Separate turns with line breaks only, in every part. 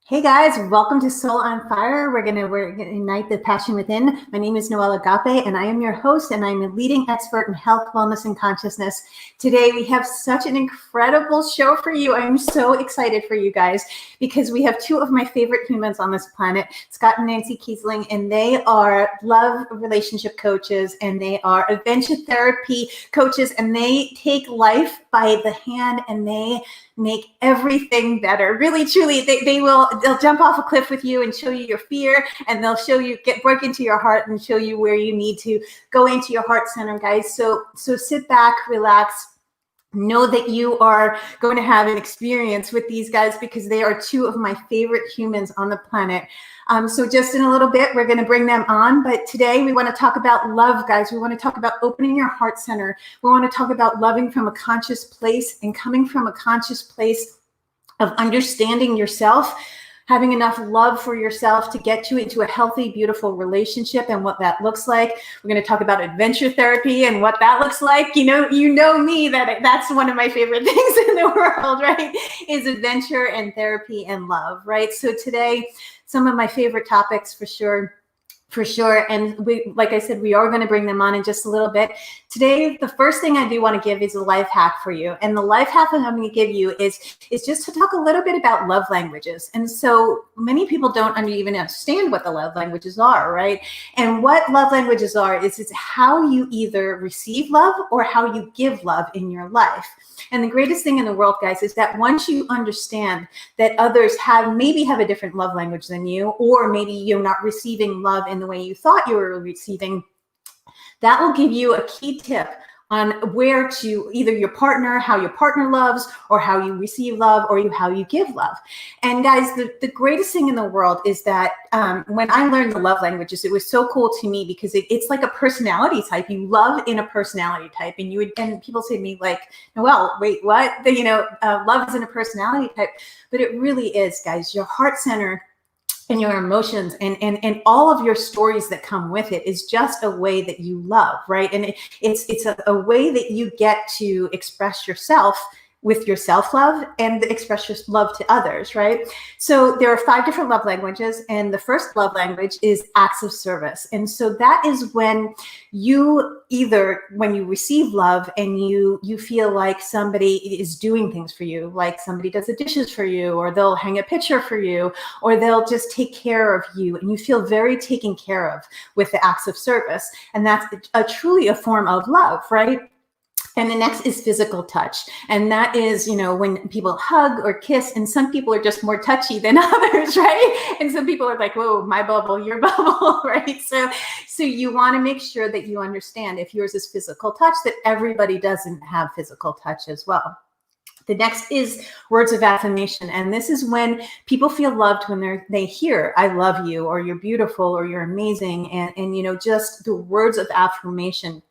Hey guys, welcome to Soul on Fire. We're gonna ignite the passion within. My name is Noelle Agape, and I am your host, and I'm a leading expert in health, wellness, and consciousness. Today, we have such an incredible show for you. I'm so excited for you guys because we have two of my favorite humans on this planet, Scott and Nancy Kiesling, and they are love relationship coaches, and they are adventure therapy coaches, and they take life by the hand, and they make everything better. Really, truly, they'll jump off a cliff with you and show you your fear, and they'll show you, work into your heart and show you where you need to go into your heart center, guys. So sit back, relax. Know that you are going to have an experience with these guys because they are two of my favorite humans on the planet. So just in a little bit, we're going to bring them on. But today we want to talk about love, guys. We want to talk about opening your heart center. We want to talk about loving from a conscious place and coming from a conscious place of understanding yourself, having enough love for yourself to get you into a healthy, beautiful relationship and what that looks like. We're going to talk about adventure therapy and what that looks like. You know me, that's one of my favorite things in the world, right? Is adventure and therapy and love, right? So today, some of my favorite topics for sure. And we, like I said, we are going to bring them on in just a little bit. Today, the first thing I do want to give is a life hack for you. And the life hack that I'm going to give you is just to talk a little bit about love languages. And so many people don't even understand what the love languages are, right? And what love languages are is it's how you either receive love or how you give love in your life. And the greatest thing in the world, guys, is that once you understand that others maybe have a different love language than you, or maybe you're not receiving love in the way you thought you were receiving, that will give you a key tip on where to either how your partner loves, or how you receive love, or how you give love. And guys, the greatest thing in the world is that when I learned the love languages, it was so cool to me because it's like a personality type. You love in a personality type, and people say to me like, Noelle, wait, what? Love is in a personality type, but it really is, guys. Your heart center and your emotions and all of your stories that come with it is just a way that you love, right? And it's a way that you get to express yourself with your self-love and express your love to others, right? So there are 5 different love languages, and the first love language is acts of service. And so that is when you receive love and you feel like somebody is doing things for you, like somebody does the dishes for you, or they'll hang a picture for you, or they'll just take care of you, and you feel very taken care of with the acts of service. And that's truly a form of love, right? And the next is physical touch. And that is, when people hug or kiss, and some people are just more touchy than others, right? And some people are like, whoa, my bubble, your bubble, right? So you want to make sure that you understand, if yours is physical touch, that everybody doesn't have physical touch as well. The next is words of affirmation. And this is when people feel loved when they hear, I love you, or you're beautiful, or you're amazing. And just the words of affirmation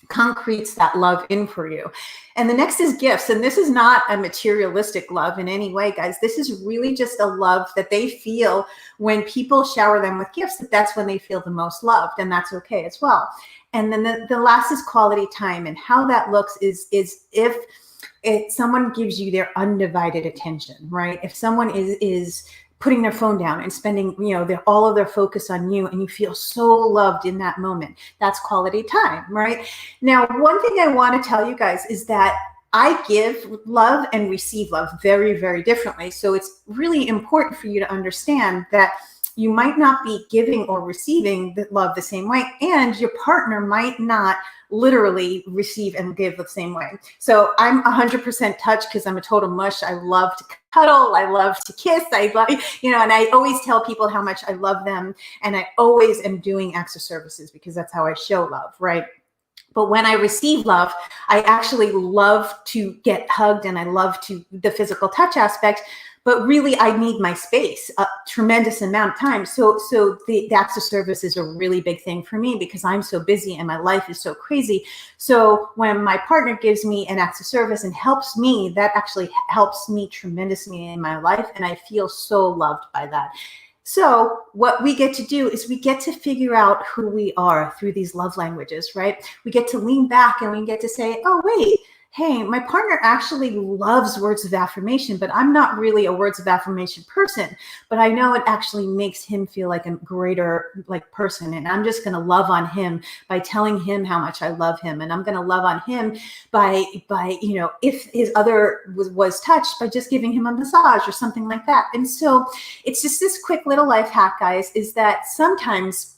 concretes that love in for you. And the next is gifts. And this is not a materialistic love in any way, guys. This is really just a love that they feel when people shower them with gifts, that's when they feel the most loved. And that's okay as well. And then the last is quality time. And how that looks is if someone gives you their undivided attention, right? If someone is putting their phone down and spending, all of their focus on you, and you feel so loved in that moment, that's quality time, right? Now, one thing I want to tell you guys is that I give love and receive love very, very differently. So it's really important for you to understand that you might not be giving or receiving the love the same way, and your partner might not literally receive and give the same way. So I'm 100% touch because I'm a total mush. I love to cuddle. I love to kiss. I love, and I always tell people how much I love them. And I always am doing acts of services because that's how I show love, right? But when I receive love, I actually love to get hugged, and I love the physical touch aspect. But really, I need my space a tremendous amount of time. So the acts of service is a really big thing for me because I'm so busy and my life is so crazy. So when my partner gives me an act of service and helps me, that actually helps me tremendously in my life. And I feel so loved by that. So what we get to do is we get to figure out who we are through these love languages, right? We get to lean back and we get to say, oh, wait, hey, my partner actually loves words of affirmation, but I'm not really a words of affirmation person, but I know it actually makes him feel like a greater like person. And I'm just going to love on him by telling him how much I love him. And I'm going to love on him by, if his other was touched, by just giving him a massage or something like that. And so it's just this quick little life hack, guys, is that sometimes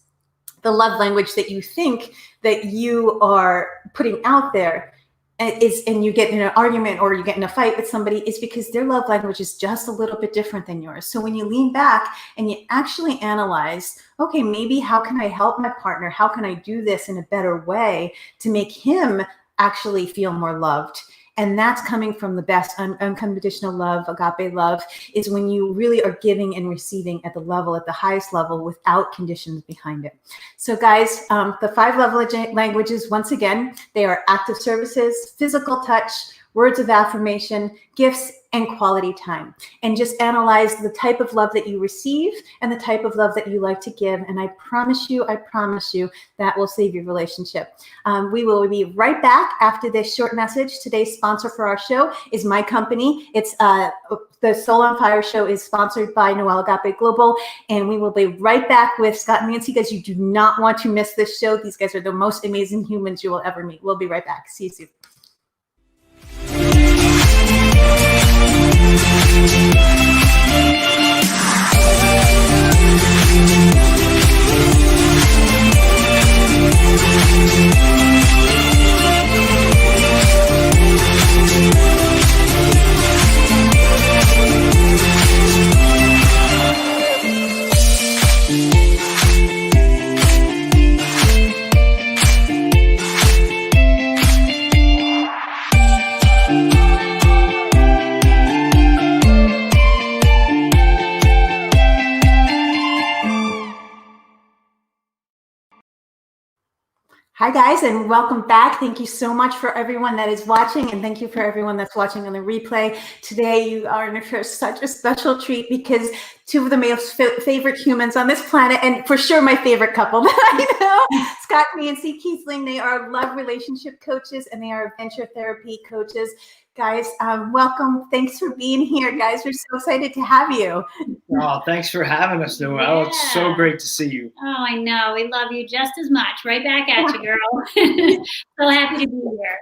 the love language that you think that you are putting out there and you get in an argument or you get in a fight with somebody, is because their love language is just a little bit different than yours. So when you lean back and you actually analyze, okay, maybe how can I help my partner? How can I do this in a better way to make him actually feel more loved? And that's coming from the best unconditional love, agape love, is when you really are giving and receiving at the highest level, without conditions behind it. So guys, the 5 love languages, once again, they are acts of services, physical touch, words of affirmation, gifts, and quality time. And just analyze the type of love that you receive and the type of love that you like to give. And I promise you, that will save your relationship. We will be right back after this short message. Today's sponsor for our show is my company. It's the Soul on Fire show is sponsored by Noelle Agape Global. And we will be right back with Scott and Nancy, because you do not want to miss this show. These guys are the most amazing humans you will ever meet. We'll be right back. See you soon. Hi guys, and welcome back. Thank you so much for everyone that is watching, and thank you for everyone that's watching on the replay. Today you are in for such a special treat, because 2 of the most favorite humans on this planet, and for sure my favorite couple that I know, Scott and Nancy Kiesling, they are love relationship coaches and they are adventure therapy coaches. Guys, welcome. Thanks for being here, guys. We're so excited to have you.
Oh, thanks for having us, Noelle. Yeah. It's so great to see you.
Oh, I know. We love you just as much. Right back at you, girl. So happy to be here.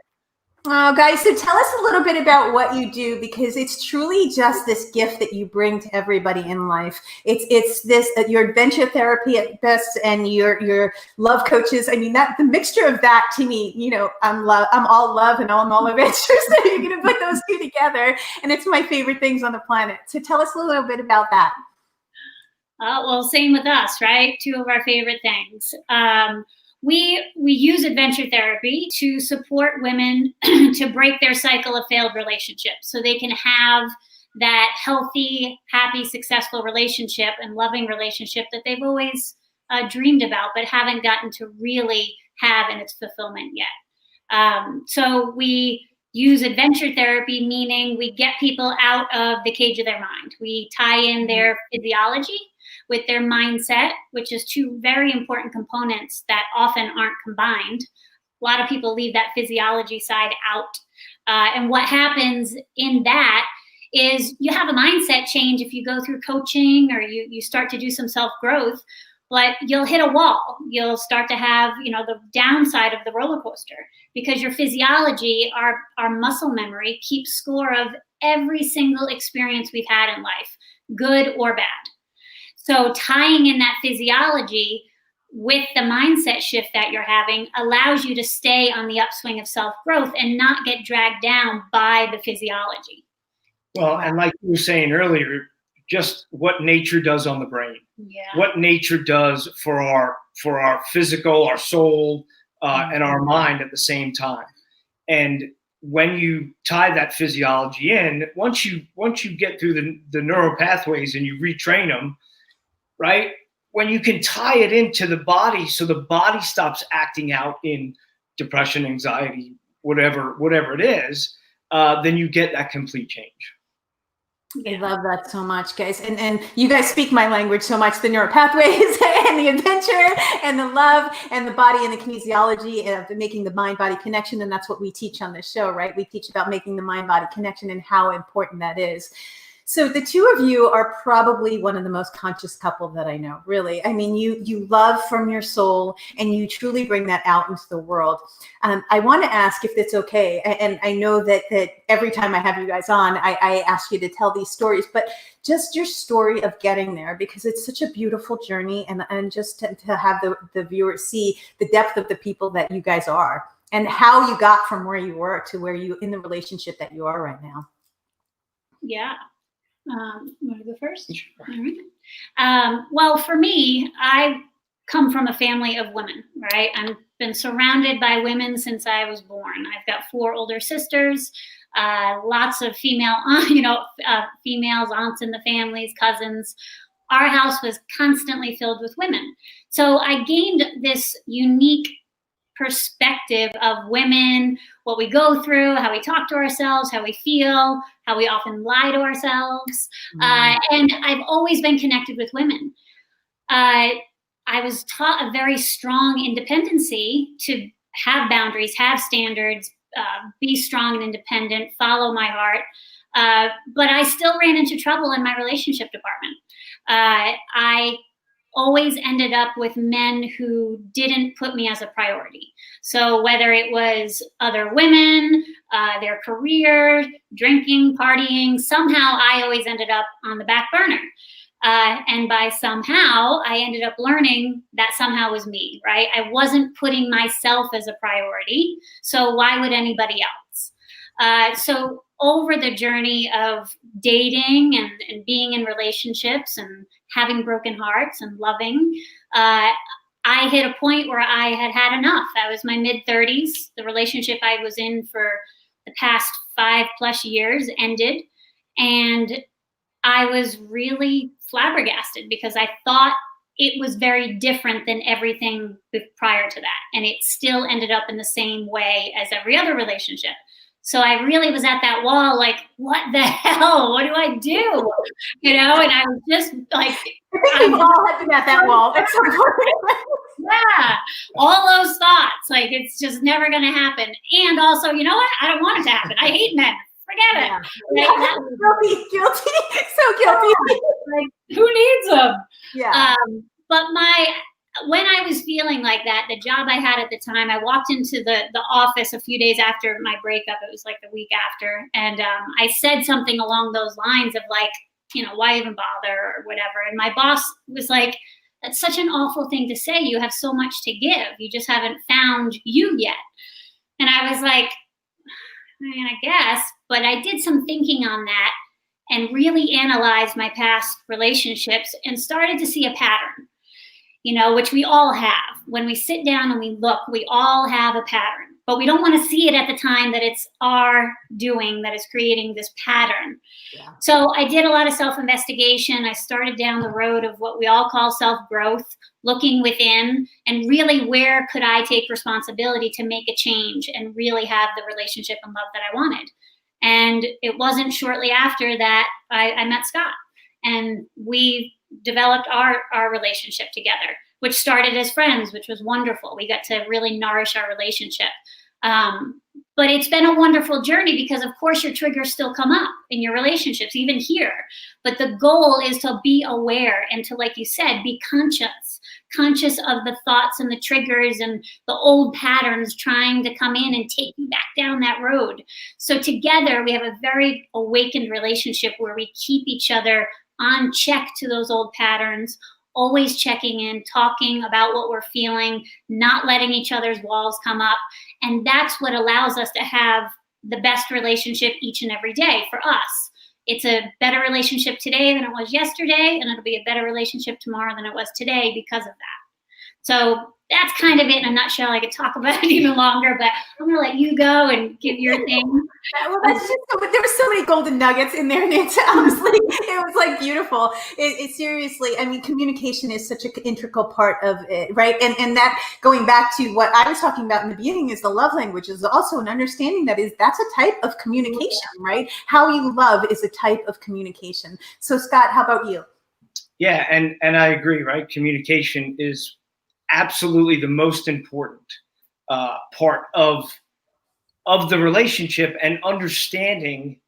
Oh, guys, so tell us a little bit about what you do, because it's truly just this gift that you bring to everybody in life. It's this, your adventure therapy at best, and your love coaches. I mean, that the mixture of that, to me, I'm all love and I'm all adventure. So you're going to put those 2 together, and it's my favorite things on the planet. So tell us a little bit about that.
Well, same with us, right? 2 of our favorite things. We use adventure therapy to support women to break their cycle of failed relationships, so they can have that healthy, happy, successful relationship and loving relationship that they've always dreamed about, but haven't gotten to really have in its fulfillment yet. So we use adventure therapy, meaning we get people out of the cage of their mind. We tie in their physiology with their mindset, which is 2 very important components that often aren't combined. A lot of people leave that physiology side out. And what happens in that is you have a mindset change if you go through coaching or you start to do some self-growth, but you'll hit a wall. You'll start to have, the downside of the roller coaster, because your physiology, our muscle memory, keeps score of every single experience we've had in life, good or bad. So tying in that physiology with the mindset shift that you're having allows you to stay on the upswing of self-growth and not get dragged down by the physiology.
Well, and like you were saying earlier, just what nature does on the brain, what nature does for our physical, our soul, and our mind at the same time. And when you tie that physiology in, once you get through the neural pathways and you retrain them, right? When you can tie it into the body, so the body stops acting out in depression, anxiety, whatever it is, then you get that complete change.
I love that so much, guys. And you guys speak my language so much, the neural pathways and the adventure and the love and the body and the kinesiology of making the mind-body connection. And that's what we teach on this show, right? We teach about making the mind-body connection and how important that is. So the two of you are probably one of the most conscious couple that I know, really. I mean, you love from your soul and you truly bring that out into the world. I want to ask if it's okay. And I know that every time I have you guys on, I ask you to tell these stories, but just your story of getting there, because it's such a beautiful journey. And just to have the viewers see the depth of the people that you guys are and how you got from where you were to where you in the relationship that you are right now.
Yeah. Want to go first? Sure. All right. Well, for me, I come from a family of women, right? I've been surrounded by women since I was born. I've got 4 older sisters, lots of female, females, aunts in the families, cousins. Our house was constantly filled with women. So I gained this unique perspective of women, what we go through, how we talk to ourselves, how we feel, how we often lie to ourselves. And I've always been connected with women. I was taught a very strong independency to have boundaries, have standards, be strong and independent, follow my heart. But I still ran into trouble in my relationship department. I always ended up with men who didn't put me as a priority. So whether it was other women, their career, drinking, partying, somehow I always ended up on the back burner. And by somehow, I ended up learning that somehow was me, right? I wasn't putting myself as a priority. So why would anybody else? So over the journey of dating and being in relationships and having broken hearts and loving, I hit a point where I had had enough. I was my mid-30s. The relationship I was in for the past 5+ years ended. And I was really flabbergasted because I thought it was very different than everything prior to that. And it still ended up in the same way as every other relationship. So I really was at that wall, like, what the hell? What do I do? And I was just like,
we've all had been at that wall. That's so
yeah, all those thoughts, like it's just never going to happen. And also, you know what? I don't want it to happen. I hate men. Forget it.
Yeah. Guilty, so guilty.
Like, who needs them?
Yeah.
But when I was feeling like that, the job I had at the time, I walked into the office a few days after my breakup. It was like the week after. And I said something along those lines of like, why even bother or whatever. And my boss was like, that's such an awful thing to say. You have so much to give. You just haven't found you yet. And I was like, I guess. But I did some thinking on that and really analyzed my past relationships and started to see a pattern. Which we all have. When we sit down and we look, we all have a pattern, but we don't want to see it at the time that it's our doing that is creating this pattern. Yeah. So I did a lot of self-investigation. I started down the road of what we all call self-growth, looking within and really where could I take responsibility to make a change and really have the relationship and love that I wanted. And it wasn't shortly after that I met Scott, and we developed our relationship together, which started as friends, which was wonderful. We got to really nourish our relationship. But it's been a wonderful journey because, of course, your triggers still come up in your relationships, even here. But the goal is to be aware and to, like you said, be conscious of the thoughts and the triggers and the old patterns trying to come in and take you back down that road. So together, we have a very awakened relationship where we keep each other on check to those old patterns, always checking in, talking about what we're feeling, not letting each other's walls come up. And that's what allows us to have the best relationship each and every day for us. It's a better relationship today than it was yesterday, and it'll be a better relationship tomorrow than it was today because of that. So that's kind of it in a nutshell. I could talk about it even longer, but I'm going to let you go and give your thing.
Well, that's just, there were so many golden nuggets in there, Nancy. Honestly, it was like beautiful. It seriously, I mean, communication is such an integral part of it, right? And that, going back to what I was talking about in the beginning, is the love language is also an understanding that's a type of communication, right? How you love is a type of communication. So Scott, how about you?
Yeah, and I agree, right? Communication is absolutely the most important part of the relationship, and understanding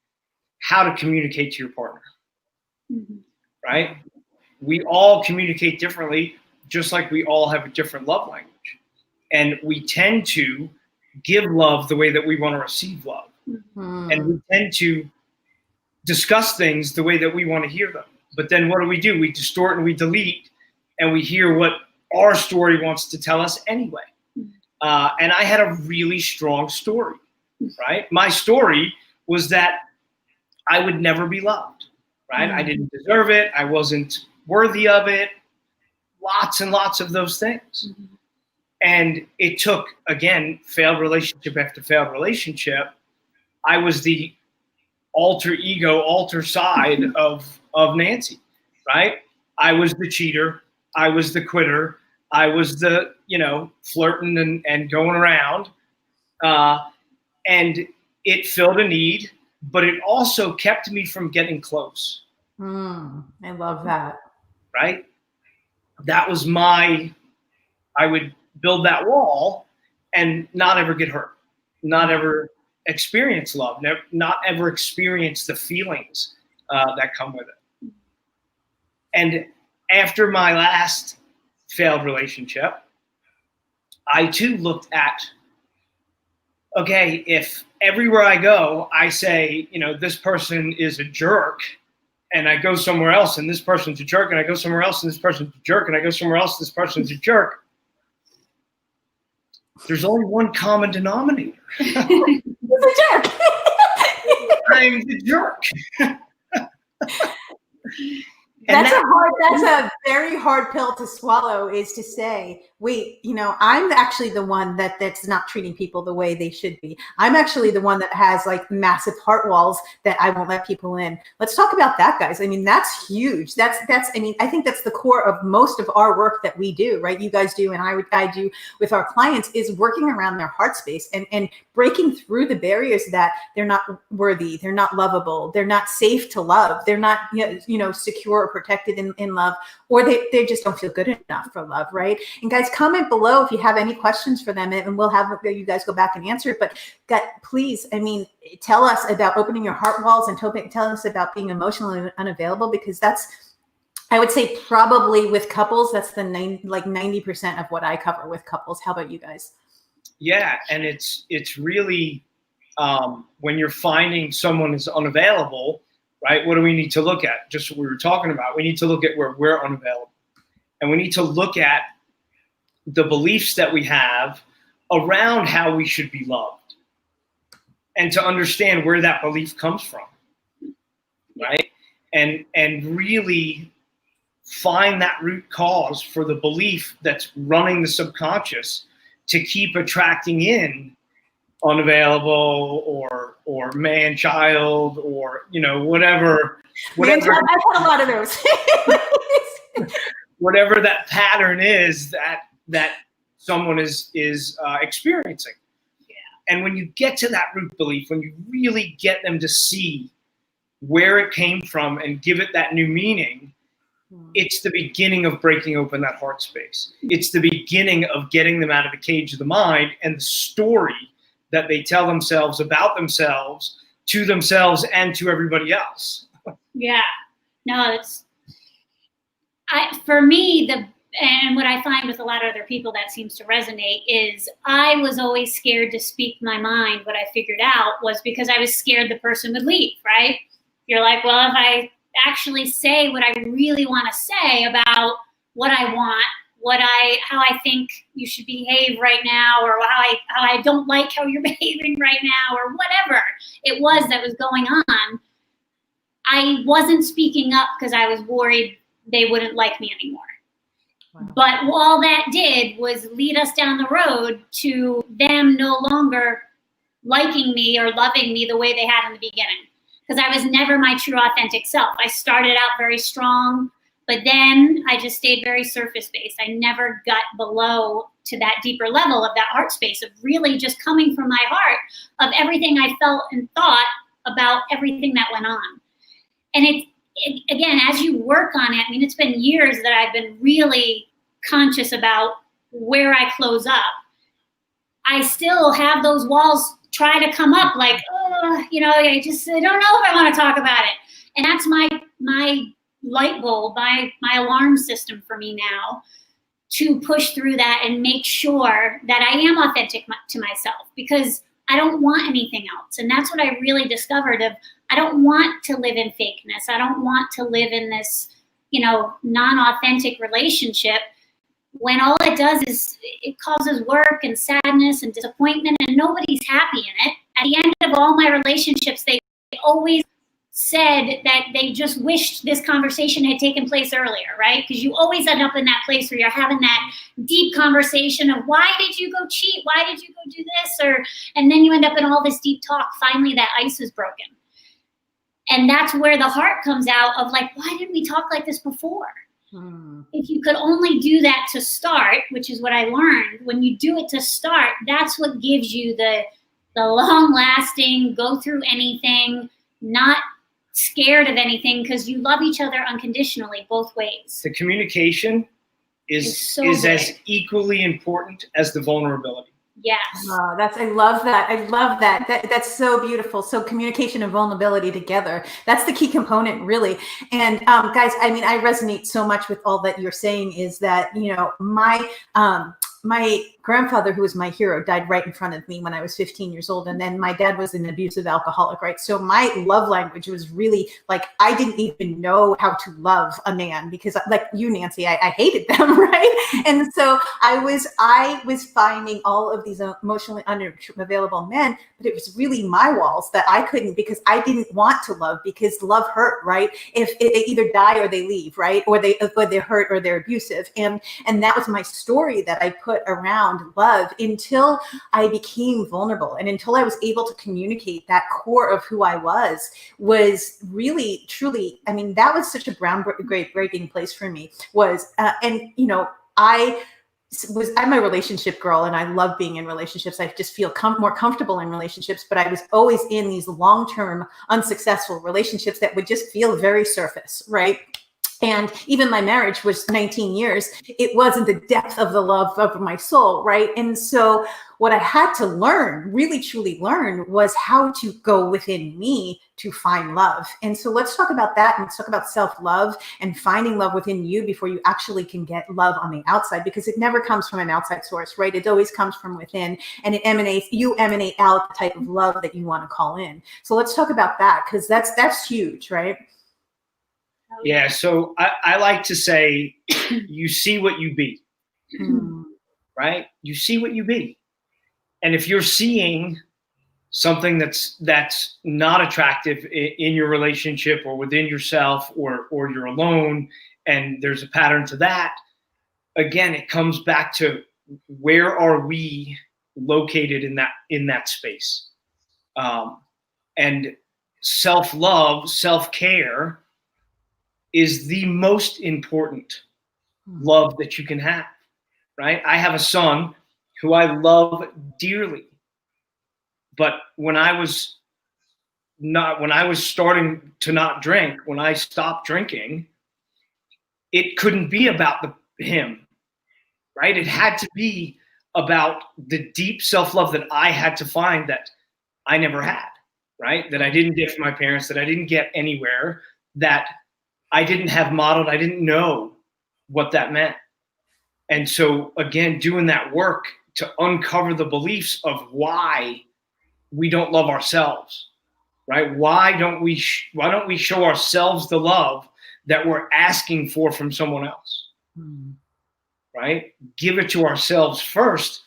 how to communicate to your partner. Mm-hmm. Right? We all communicate differently, just like we all have a different love language. And we tend to give love the way that we want to receive love. Mm-hmm. And we tend to discuss things the way that we want to hear them. But then what do? We distort and we delete, and we hear what our story wants to tell us anyway. And I had a really strong story, right? My story was that I would never be loved, right? I didn't deserve it. I wasn't worthy of it. Lots and lots of those things. Mm-hmm. And it took, again, failed relationship after failed relationship. I was the alter ego, alter side of Nancy, right? I was the cheater. I was the quitter. I was the, flirting and going around. And it filled a need, but it also kept me from getting close.
I love that.
Right? That was I would build that wall and not ever get hurt, not ever experience love, not ever experience the feelings that come with it. And after my last failed relationship, I too looked at, okay, if everywhere I go, I say, this person is a jerk, and I go somewhere else and this person's a jerk, and I go somewhere else and this person's a jerk, and I go somewhere else and this person's a jerk, there's only one common denominator.
He's a jerk.
I'm the jerk.
That's a very hard pill to swallow, is to say, wait, I'm actually the one that's not treating people the way they should be. I'm actually the one that has like massive heart walls that I won't let people in. Let's talk about that, guys. I mean, that's huge. I think that's the core of most of our work that we do, right? You guys do, and I do with our clients, is working around their heart space and breaking through the barriers that they're not worthy, they're not lovable, they're not safe to love, they're not, secure or protected in love, or they just don't feel good enough for love, right? And guys, comment below if you have any questions for them, and we'll have you guys go back and answer it. But please, tell us about opening your heart walls, and tell us about being emotionally unavailable, because that's, I would say, probably with couples, that's the 90% of what I cover with couples. How about you guys?
Yeah, and it's really when you're finding someone is unavailable, right? What do we need to look at? Just what we were talking about. We need to look at where we're unavailable. And we need to look at the beliefs that we have around how we should be loved, and to understand where that belief comes from, right? And really find that root cause for the belief that's running the subconscious to keep attracting in unavailable or man child, or whatever.
I've had a lot of those.
Whatever that pattern is that someone is experiencing. Yeah. And when you get to that root belief, when you really get them to see where it came from and give it that new meaning, it's the beginning of breaking open that heart space. It's the beginning of getting them out of the cage of the mind and the story that they tell themselves about themselves, to themselves and to everybody else.
Yeah. No, for me, and what I find with a lot of other people that seems to resonate is, I was always scared to speak my mind. What I figured out was because I was scared the person would leave, right? You're like, well, if I actually say what I really want to say about what I want, how I think you should behave right now, or how I don't like how you're behaving right now, or whatever it was that was going on, I wasn't speaking up because I was worried they wouldn't like me anymore. But all that did was lead us down the road to them no longer liking me or loving me the way they had in the beginning. Because I was never my true authentic self. I started out very strong, but then I just stayed very surface based. I never got below to that deeper level of that heart space of really just coming from my heart of everything I felt and thought about everything that went on. And again, as you work on it, I mean, it's been years that I've been really conscious about where I close up. I still have those walls try to come up like, oh, I don't know if I want to talk about it. And that's my light bulb, my alarm system for me now to push through that and make sure that I am authentic to myself, because I don't want anything else. And that's what I really discovered of, I don't want to live in fakeness. I don't want to live in this, non-authentic relationship when all it does is it causes work and sadness and disappointment, and nobody's happy in it. At the end of all my relationships, they always said that they just wished this conversation had taken place earlier, right? Because you always end up in that place where you're having that deep conversation of, why did you go cheat? Why did you go do this? And then you end up in all this deep talk. Finally, that ice is broken. And that's where the heart comes out of like, why didn't we talk like this before? If you could only do that to start, which is what I learned, when you do it to start, that's what gives you the long lasting, go through anything, not scared of anything, because you love each other unconditionally both ways.
The communication is as equally important as the vulnerability.
Yes.
Oh, I love that. I love that. That's so beautiful. So communication and vulnerability together. That's the key component, really. And guys, I mean, I resonate so much with all that you're saying is that, my grandfather, who was my hero, died right in front of me when I was 15 years old. And then my dad was an abusive alcoholic, right? So my love language was really like, I didn't even know how to love a man because like you, Nancy, I hated them, right? And so I was finding all of these emotionally unavailable men, but it was really my walls that I couldn't, because I didn't want to love, because love hurt, right? If they either die or they leave, right? Or they hurt or they're abusive. And that was my story that I put around love until I became vulnerable, and until I was able to communicate that core of who I was really, truly, I mean, that was such a groundbreaking place for me I'm a relationship girl, and I love being in relationships. I just feel more comfortable in relationships, but I was always in these long-term unsuccessful relationships that would just feel very surface, right? And even my marriage was 19 years. It wasn't the depth of the love of my soul, right? And so what I had to learn, really truly learn, was how to go within me to find love. And so let's talk about that, and let's talk about self-love and finding love within you before you actually can get love on the outside, because it never comes from an outside source, right? It always comes from within, and you emanate out the type of love that you want to call in. So let's talk about that, because that's huge, right?
Yeah, so I like to say, you see what you be, right? You see what you be. And if you're seeing something that's not attractive in your relationship or within yourself, or you're alone and there's a pattern to that, again, it comes back to, where are we located in that space? And self-love, self-care is the most important love that you can have, right? I have a son who I love dearly, but when I was starting to not drink, when I stopped drinking, it couldn't be about him, right? It had to be about the deep self-love that I had to find, that I never had, right? That I didn't get from my parents, that I didn't get anywhere, that I didn't have modeled. I didn't know what that meant. And so again, doing that work to uncover the beliefs of why we don't love ourselves, right? Why don't we show ourselves the love that we're asking for from someone else, right? Give it to ourselves first,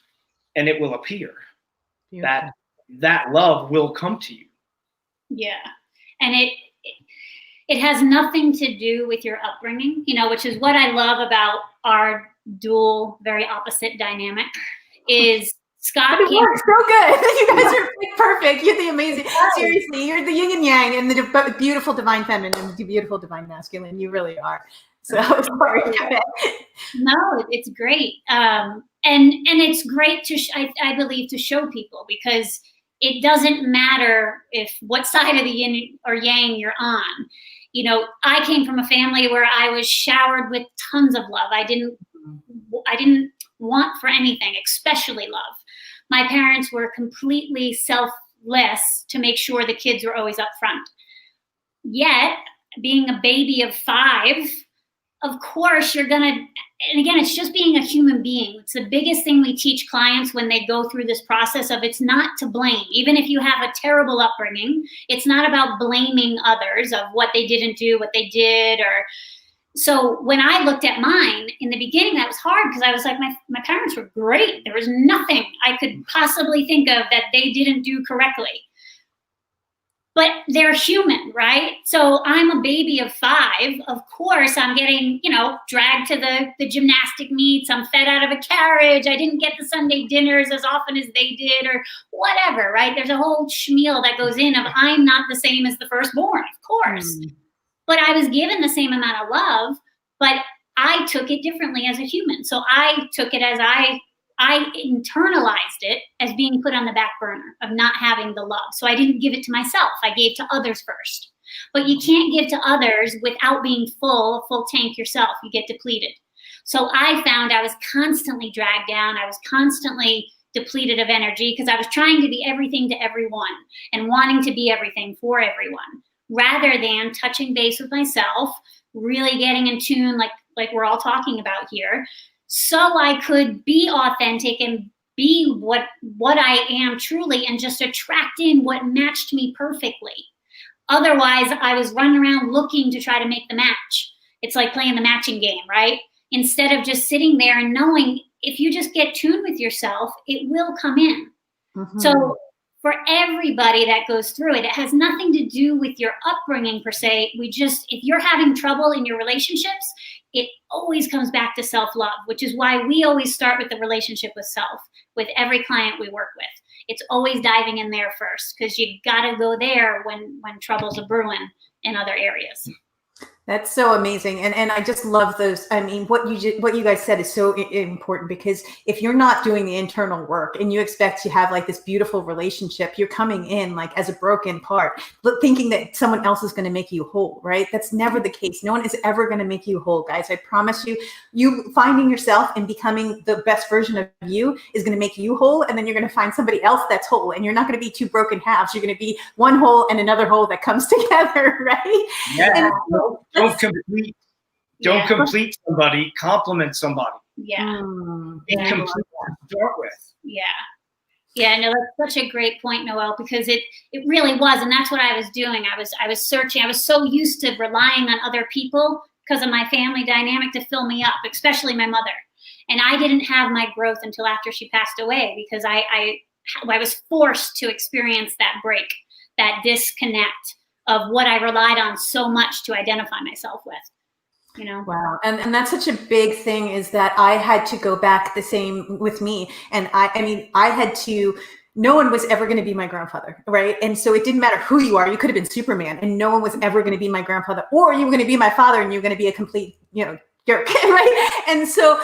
and it will appear. Beautiful. That love will come to you.
Yeah. And it has nothing to do with your upbringing, which is what I love about our dual, very opposite dynamic, is Scott.
It works so good. You guys are perfect. You're the amazing. Seriously, you're the yin and yang and the beautiful divine feminine and the beautiful divine masculine. You really are. So sorry.
No, it's great. And it's great to, I believe, to show people, because it doesn't matter if what side of the yin or yang you're on. You know, I came from a family where I was showered with tons of love. I didn't want for anything, especially love. My parents were completely selfless to make sure the kids were always up front. Yet, being a baby of 5, of course, you're gonna, and again, it's just being a human being. It's the biggest thing we teach clients when they go through this process of, it's not to blame. Even if you have a terrible upbringing, it's not about blaming others of what they didn't do, what they did, or. So when I looked at mine in the beginning, that was hard, because I was like, my parents were great. There was nothing I could possibly think of that they didn't do correctly. But they're human, right? So I'm a baby of 5. Of course, I'm getting, dragged to the gymnastic meets. I'm fed out of a carriage. I didn't get the Sunday dinners as often as they did, or whatever, right? There's a whole schmeal that goes in of, I'm not the same as the firstborn, of course. But I was given the same amount of love, but I took it differently as a human. So I took it as I internalized it as being put on the back burner of not having the love. So I didn't give it to myself. I gave to others first. But you can't give to others without being full tank yourself. You get depleted. So I found I was constantly dragged down. I was constantly depleted of energy, because I was trying to be everything to everyone and wanting to be everything for everyone, rather than touching base with myself, really getting in tune, like we're all talking about here, so I could be authentic and be what I am truly, and just attract in what matched me perfectly. Otherwise, I was running around looking to try to make the match. It's like playing the matching game, right? Instead of just sitting there and knowing, if you just get tuned with yourself, it will come in. So for everybody that goes through it, it has nothing to do with your upbringing per se. If you're having trouble in your relationships, it always comes back to self-love, which is why we always start with the relationship with self, with every client we work with. It's always diving in there first, because you got to go there when troubles are brewing in other areas.
That's so amazing. And I just love those. I mean, what you guys said is so important, because if you're not doing the internal work and you expect to have like this beautiful relationship, you're coming in like as a broken part, but thinking that someone else is going to make you whole, right? That's never the case. No one is ever going to make you whole, guys. I promise you, you finding yourself and becoming the best version of you is going to make you whole. And then you're going to find somebody else that's whole, and you're not going to be 2 broken halves. You're going to be one whole and another whole that comes together, right?
Yeah. Don't complete somebody, compliment somebody.
Yeah.
Be complete to start with.
Yeah, no, that's such a great point, Noelle, because it really was. And that's what I was doing. I was searching. I was so used to relying on other people because of my family dynamic to fill me up, especially my mother. And I didn't have my growth until after she passed away, because I was forced to experience that break, that disconnect of what I relied on so much to identify myself with.
Wow. And that's such a big thing, is that I had to go back the same with me. And I mean, I had to, no one was ever going to be my grandfather, right? And so it didn't matter who you are. You could have been Superman, and no one was ever going to be my grandfather, or you were going to be my father and you're going to be a complete, jerk, right? And so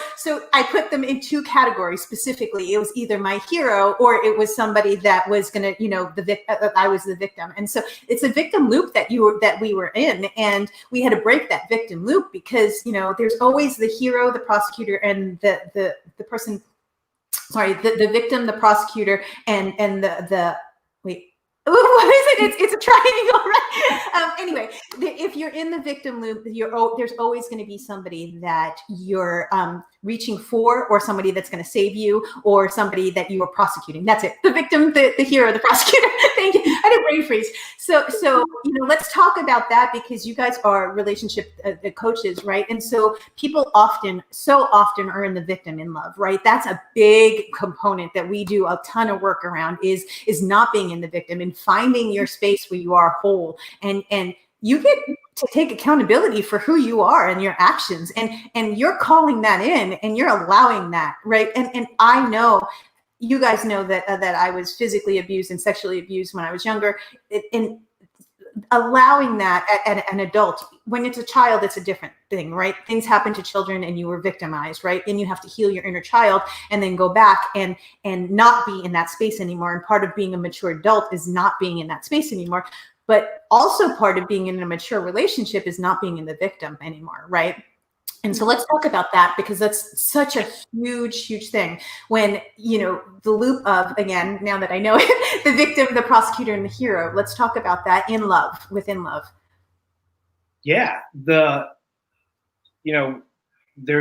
I put them in 2 categories specifically. It was either my hero, or it was somebody that was gonna, I was the victim. And so it's a victim loop that we were in, and we had to break that victim loop, because there's always the hero, the prosecutor, and the person. Sorry, the victim, the prosecutor, and the wait. What is it? It's a triangle, right? Anyway, if you're in the victim loop, there's always going to be somebody that you're reaching for, or somebody that's going to save you, or somebody that you are prosecuting. That's it. The victim, the hero, the prosecutor. Thank you. I had a brain freeze. So let's talk about that, because you guys are relationship coaches, right? And so people so often are in the victim in love, right? That's a big component that we do a ton of work around, is not being in the victim and finding your space where you are whole. And you get to take accountability for who you are and your actions, and you're calling that in and you're allowing that, right? And I know you guys know that I was physically abused and sexually abused when I was younger, and allowing that at an adult. When it's a child, it's a different thing, right? Things happen to children and you were victimized, right? And you have to heal your inner child and then go back and not be in that space anymore. And part of being a mature adult is not being in that space anymore. But also part of being in a mature relationship is not being in the victim anymore, right? And so let's talk about that, because that's such a huge, huge thing. When, you know, the loop of, again, now that I know it, the victim, the prosecutor, and the hero, let's talk about that in love, within love.
Yeah. There's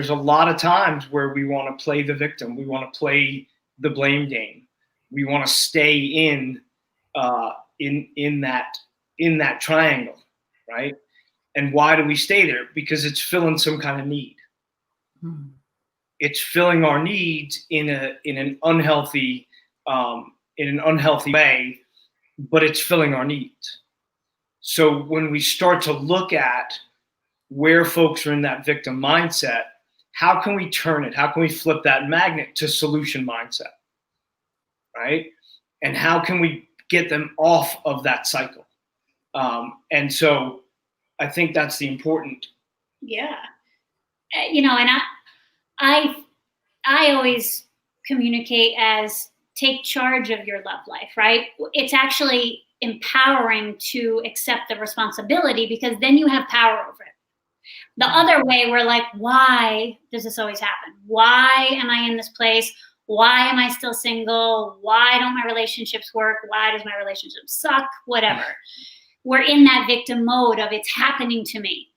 a lot of times where we want to play the victim. We want to play the blame game. We want to stay in that triangle, right? And why do we stay there? Because it's filling some kind of need. Hmm. It's filling our needs in an unhealthy way, but it's filling our needs. So when we start to look at where folks are in that victim mindset, how can we turn it? How can we flip that magnet to solution mindset, right? And how can we get them off of that cycle? And so I think that's the important.
Yeah. And I always communicate as take charge of your love life, right? It's actually empowering to accept the responsibility, because then you have power over it. The other way, we're like, why does this always happen? Why am I in this place? Why am I still single? Why don't my relationships work? Why does my relationship suck? Whatever. We're in that victim mode of it's happening to me.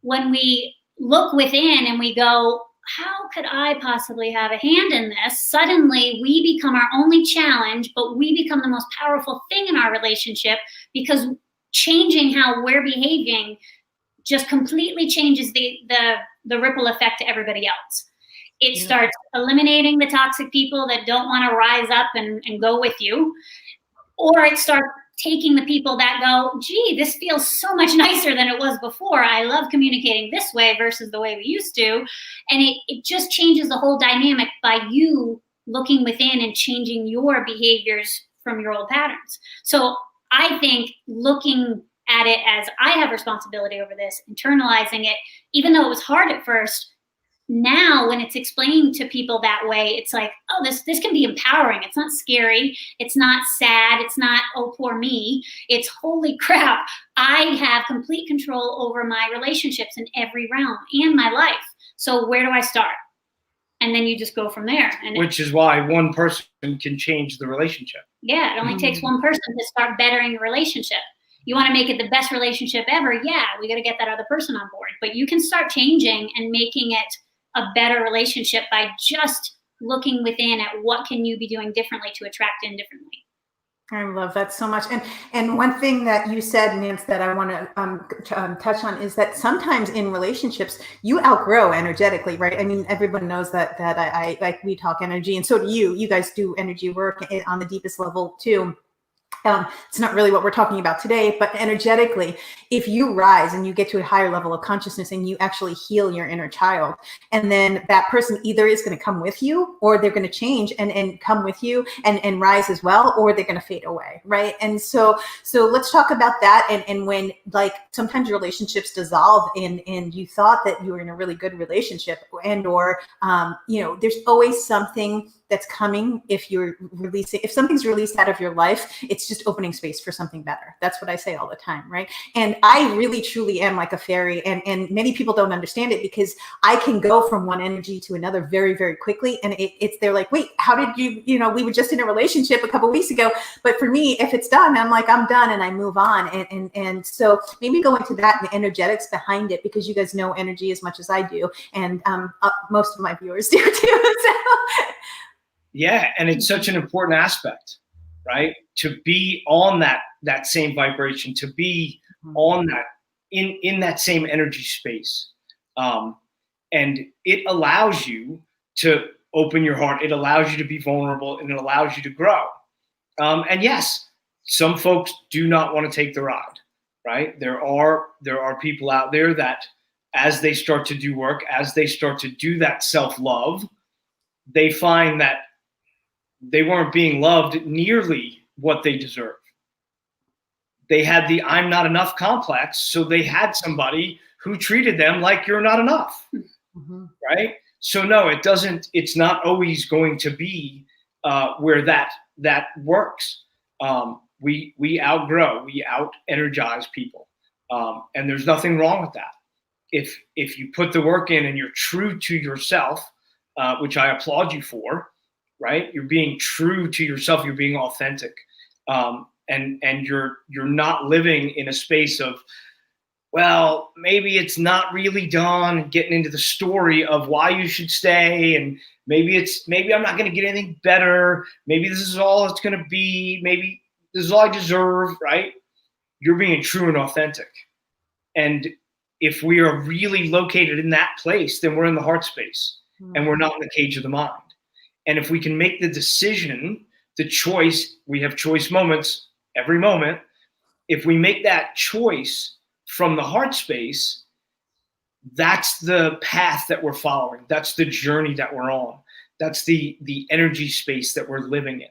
When we look within and we go, how could I possibly have a hand in this? Suddenly we become our only challenge, but we become the most powerful thing in our relationship, because changing how we're behaving just completely changes the ripple effect to everybody else. It starts eliminating the toxic people that don't want to rise up and go with you, or it starts taking the people that go, gee, this feels so much nicer than it was before. I love communicating this way versus the way we used to. And it just changes the whole dynamic by you looking within and changing your behaviors from your old patterns. So I think looking at it as I have responsibility over this, internalizing it, even though it was hard at first, now when it's explained to people that way, it's like, oh, this can be empowering. It's not scary. It's not sad. It's not, oh, poor me. It's holy crap. I have complete control over my relationships in every realm and my life. So where do I start? And then you just go from there. And
which is why one person can change the relationship.
Yeah, it only takes one person to start bettering a relationship. You want to make it the best relationship ever? Yeah, we got to get that other person on board. But you can start changing and making it a better relationship by just looking within at what can you be doing differently to attract in differently.
I love that so much. And one thing that you said, Nance, that I want to touch on is that sometimes in relationships you outgrow energetically, right? I mean, everyone knows that I like, we talk energy, and so do you. You guys do energy work on the deepest level too. It's not really what we're talking about today, but energetically, if you rise and you get to a higher level of consciousness and you actually heal your inner child, and then that person either is going to come with you, or they're going to change and come with you and rise as well, or they're going to fade away, right? And so let's talk about that. And when, like, sometimes relationships dissolve and you thought that you were in a really good relationship, and or there's always something that's coming. If something's released out of your life, it's just opening space for something better. That's what I say all the time, right? And I really truly am like a fairy, and many people don't understand it, because I can go from one energy to another very, very quickly. And they're like, wait, how did we were just in a relationship a couple of weeks ago. But for me, if it's done, I'm like, I'm done, and I move on. And so maybe go into that and the energetics behind it, because you guys know energy as much as I do. And most of my viewers do too. So.
Yeah, and it's such an important aspect, right? To be on that same vibration, to be on that in that same energy space, and it allows you to open your heart. It allows you to be vulnerable, and it allows you to grow. And yes, some folks do not want to take the ride. right? There are people out there that, as they start to do work, as they start to do that self-love, they find that they weren't being loved nearly what they deserve. They had the I'm not enough complex, so they had somebody who treated them like you're not enough, right? So no, it's not always going to be where that works. We outgrow, we out-energize people. And there's nothing wrong with that. If you put the work in and you're true to yourself, which I applaud you for, right? You're being true to yourself, you're being authentic. And you're not living in a space of, well, maybe it's not really done, getting into the story of why you should stay, and maybe I'm not going to get anything better. Maybe this is all it's going to be. Maybe this is all I deserve, right? You're being true and authentic. And if we are really located in that place, then we're in the heart space and we're not in the cage of the mind. And if we can make the decision, the choice, we have choice moments every moment. If we make that choice from the heart space, that's the path that we're following. That's the journey that we're on. That's the energy space that we're living in.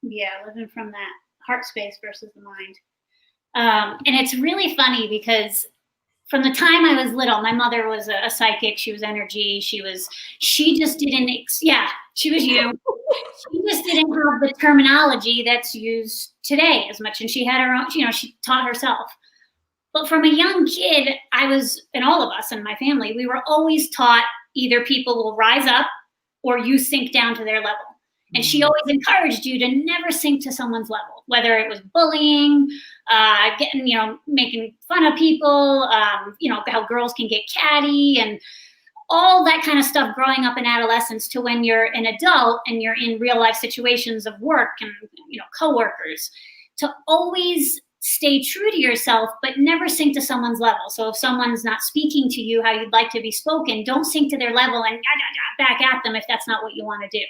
Yeah, living from that heart space versus the mind. And it's really funny because from the time I was little, my mother was a psychic. She was energy. She just didn't, she was you. She just didn't have the terminology that's used today as much. And she had her own, she taught herself. But from a young kid, and all of us in my family, we were always taught either people will rise up or you sink down to their level. And she always encouraged you to never sink to someone's level, whether it was bullying, making fun of people, how girls can get catty and all that kind of stuff growing up in adolescence to when you're an adult and you're in real life situations of work and, coworkers, to always stay true to yourself, but never sink to someone's level. So if someone's not speaking to you how you'd like to be spoken, don't sink to their level and back at them if that's not what you want to do.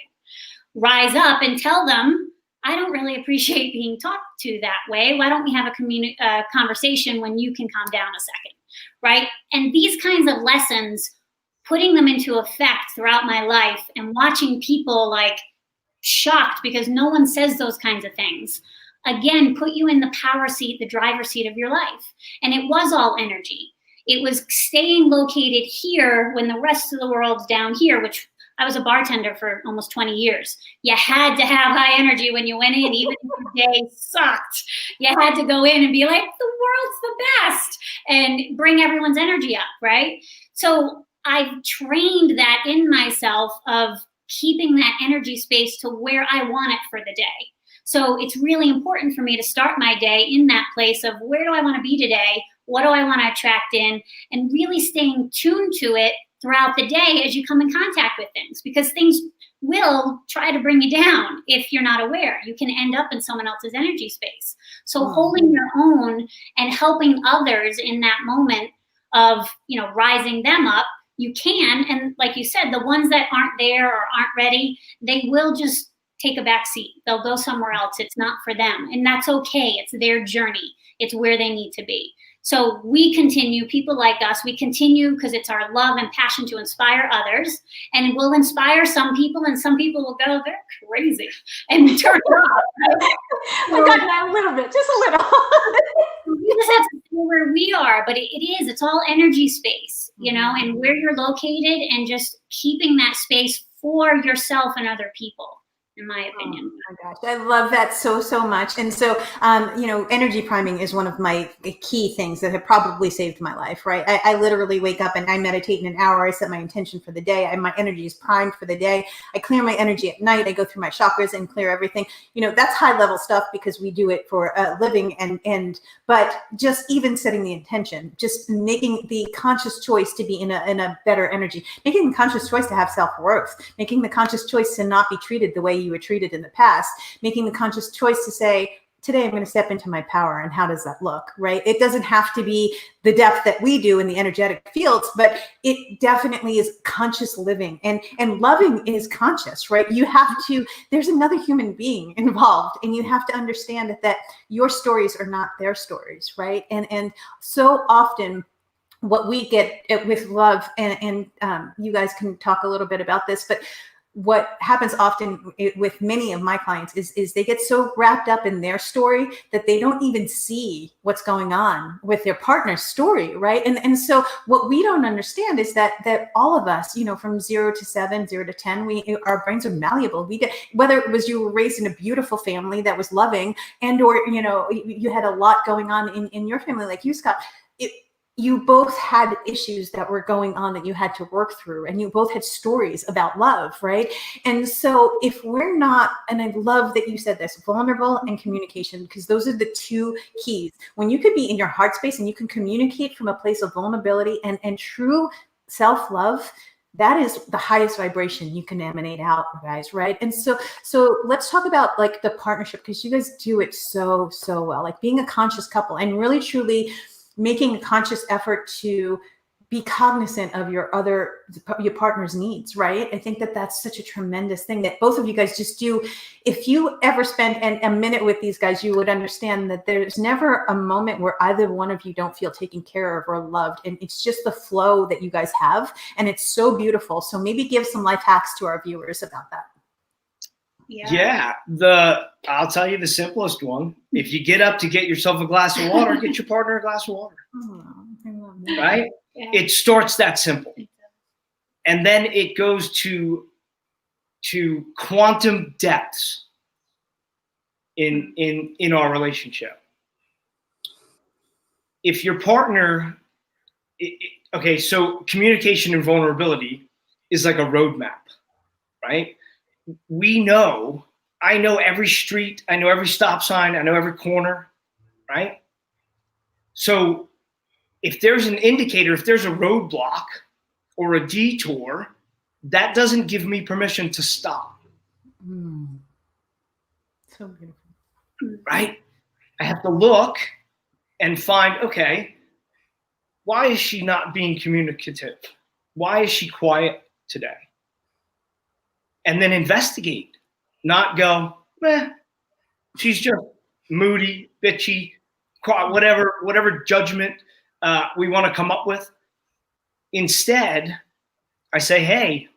Rise up and tell them, I don't really appreciate being talked to that way. Why don't we have a conversation when you can calm down a second, right? And these kinds of lessons, putting them into effect throughout my life and watching people like shocked because no one says those kinds of things, again, put you in the power seat, the driver's seat of your life. And it was all energy. It was staying located here when the rest of the world's down here, which I was a bartender for almost 20 years. You had to have high energy when you went in, even if the day sucked. You had to go in and be like, the world's the best, and bring everyone's energy up, right? So I've trained that in myself of keeping that energy space to where I want it for the day. So it's really important for me to start my day in that place of where do I want to be today? What do I want to attract in? And really staying tuned to it throughout the day as you come in contact with things, because things will try to bring you down if you're not aware. You can end up in someone else's energy space. So holding your own and helping others in that moment of, rising them up, you can. And like you said, the ones that aren't there or aren't ready, they will just take a back seat. They'll go somewhere else. It's not for them. And that's okay. It's their journey. It's where they need to be. So we continue, people like us, we continue because it's our love and passion to inspire others. And we'll inspire some people, and some people will go, they're crazy, and turn it off.
I got that a little bit, just a little.
We just have to see where we are, but it's all energy space, and where you're located, and just keeping that space for yourself and other people, in my opinion.
Oh my gosh, I love that so much. And so, energy priming is one of my key things that have probably saved my life, right? I literally wake up and I meditate in an hour. I set my intention for the day. My energy is primed for the day. I clear my energy at night. I go through my chakras and clear everything. That's high level stuff because we do it for a living. But just even setting the intention, just making the conscious choice to be in a better energy, making the conscious choice to have self-worth, making the conscious choice to not be treated the way you were treated in the past, making the conscious choice to say, today I'm going to step into my power. And how does that look, right? It doesn't have to be the depth that we do in the energetic fields, but it definitely is conscious living, and loving is conscious, right? You have to, there's another human being involved, and you have to understand that your stories are not their stories, right? And so often what we get with love, and you guys can talk a little bit about this, but what happens often with many of my clients is they get so wrapped up in their story that they don't even see what's going on with their partner's story, right? And so what we don't understand is that all of us, from 0 to 7, 0 to 10, our brains are malleable. We get, whether it was you were raised in a beautiful family that was loving, and or you had a lot going on in your family, like you, Scott. You both had issues that were going on that you had to work through, and you both had stories about love, right? And so if we're not, and I love that you said this, vulnerable and communication, because those are the two keys. When you could be in your heart space and you can communicate from a place of vulnerability and true self-love, that is the highest vibration you can emanate out, guys, right? And so let's talk about like the partnership, because you guys do it so well, like being a conscious couple and really truly making a conscious effort to be cognizant of your partner's needs, right? I think that's such a tremendous thing that both of you guys just do. If you ever spend a minute with these guys, you would understand that there's never a moment where either one of you don't feel taken care of or loved. And it's just the flow that you guys have. And it's so beautiful. So maybe give some life hacks to our viewers about that.
Yeah. I'll tell you the simplest one. If you get up to get yourself a glass of water, get your partner a glass of water. Right? Yeah. It starts that simple. And then it goes to quantum depths in our relationship. If your partner, okay, so communication and vulnerability is like a roadmap, right? I know every street, I know every stop sign, I know every corner, right? So if there's an indicator, if there's a roadblock or a detour, that doesn't give me permission to stop.
So beautiful.
Right? I have to look and find, okay, why is she not being communicative? Why is she quiet today? And then investigate. Not go, she's just moody, bitchy, whatever judgment we want to come up with. Instead, I say, hey,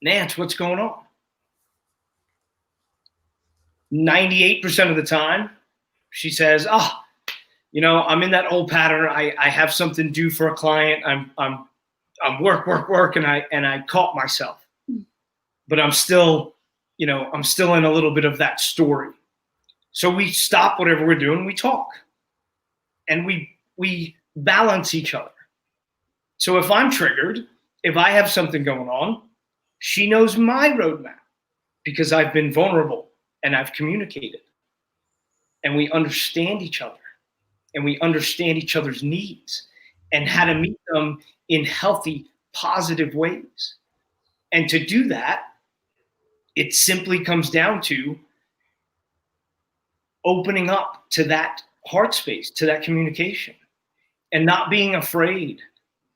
Nance, what's going on? 98% of the time, she says, I'm in that old pattern. I have something due for a client. I'm work, and I caught myself. But I'm still in a little bit of that story. So we stop whatever we're doing, we talk. And we balance each other. So if I'm triggered, if I have something going on, she knows my roadmap because I've been vulnerable and I've communicated. And we understand each other, and we understand each other's needs and how to meet them in healthy, positive ways. And to do that, it simply comes down to opening up to that heart space, to that communication, and not being afraid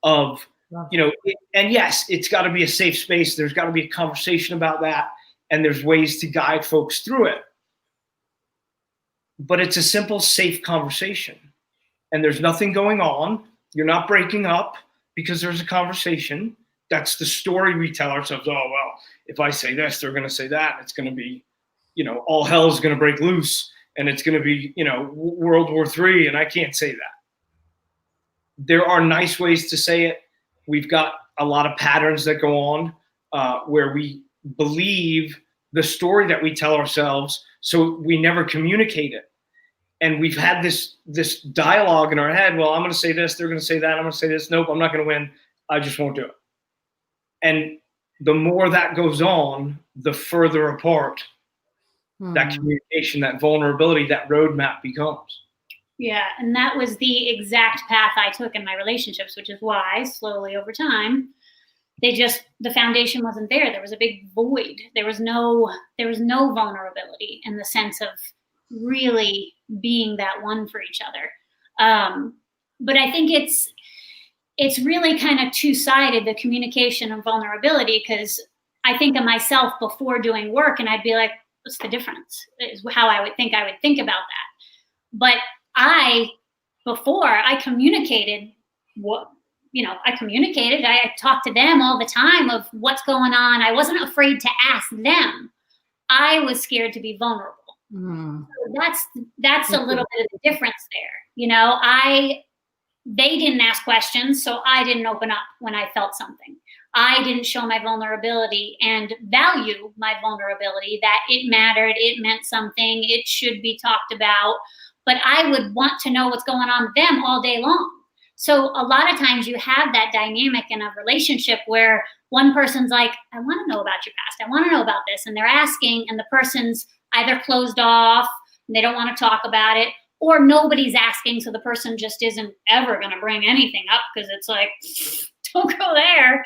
of, and yes, it's got to be a safe space. There's got to be a conversation about that, and there's ways to guide folks through it. But it's a simple, safe conversation, and there's nothing going on. You're not breaking up because there's a conversation. That's the story we tell ourselves. Oh, well, if I say this, they're going to say that. And it's going to be, all hell is going to break loose, and it's going to be, World War III, and I can't say that. There are nice ways to say it. We've got a lot of patterns that go on where we believe the story that we tell ourselves, so we never communicate it. And we've had this dialogue in our head. Well, I'm going to say this. They're going to say that. I'm going to say this. Nope, I'm not going to win. I just won't do it. And the more that goes on, the further apart that communication, that vulnerability, that roadmap becomes.
Yeah, and that was the exact path I took in my relationships, which is why slowly over time, the foundation wasn't there. There was a big void. There was no vulnerability in the sense of really being that one for each other. But I think it's really kind of two-sided, the communication and vulnerability, because I think of myself before doing work and I'd be like, what's the difference? Is how I would think about that. But before I communicated I talked to them all the time of what's going on. I wasn't afraid to ask them. I was scared to be vulnerable. So that's a little bit of the difference there. They didn't ask questions, so I didn't open up when I felt something. I didn't show my vulnerability and value my vulnerability, that it mattered, it meant something, it should be talked about. But I would want to know what's going on with them all day long. So a lot of times you have that dynamic in a relationship where one person's like, I want to know about your past. I want to know about this. And they're asking, and the person's either closed off and they don't want to talk about it, or nobody's asking. So the person just isn't ever going to bring anything up because it's like, don't go there,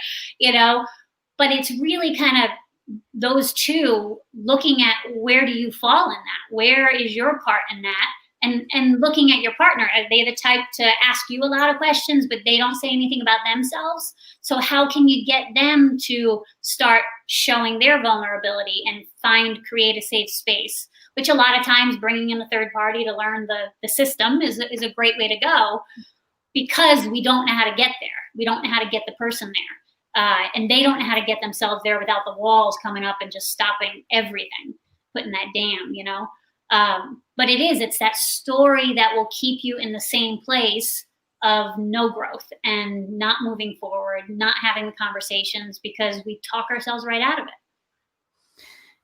But it's really kind of those two looking at where do you fall in that? Where is your part in that? And looking at your partner. Are they the type to ask you a lot of questions, but they don't say anything about themselves? So how can you get them to start showing their vulnerability and create a safe space? Which a lot of times bringing in a third party to learn the system is a great way to go, because we don't know how to get there. We don't know how to get the person there. And they don't know how to get themselves there without the walls coming up and just stopping everything, putting that dam, But it's that story that will keep you in the same place of no growth and not moving forward, not having the conversations, because we talk ourselves right out of it.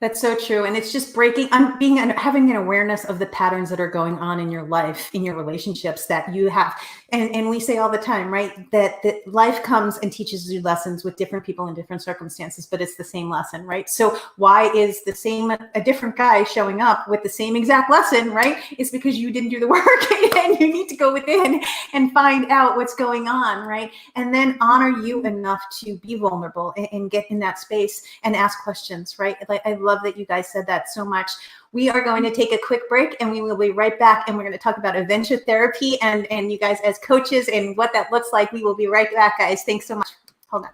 That's so true. And it's just having an awareness of the patterns that are going on in your life, in your relationships that you have. And we say all the time, right, that life comes and teaches you lessons with different people in different circumstances, but it's the same lesson, right? So why is a different guy showing up with the same exact lesson, right? It's because you didn't do the work and you need to go within and find out what's going on, right? And then honor you enough to be vulnerable and get in that space and ask questions, right? Like, I love that you guys said that so much. We are going to take a quick break and we will be right back, and we're going to talk about adventure therapy and you guys as coaches and what that looks like. We will be right back, guys. Thanks so much. Hold on.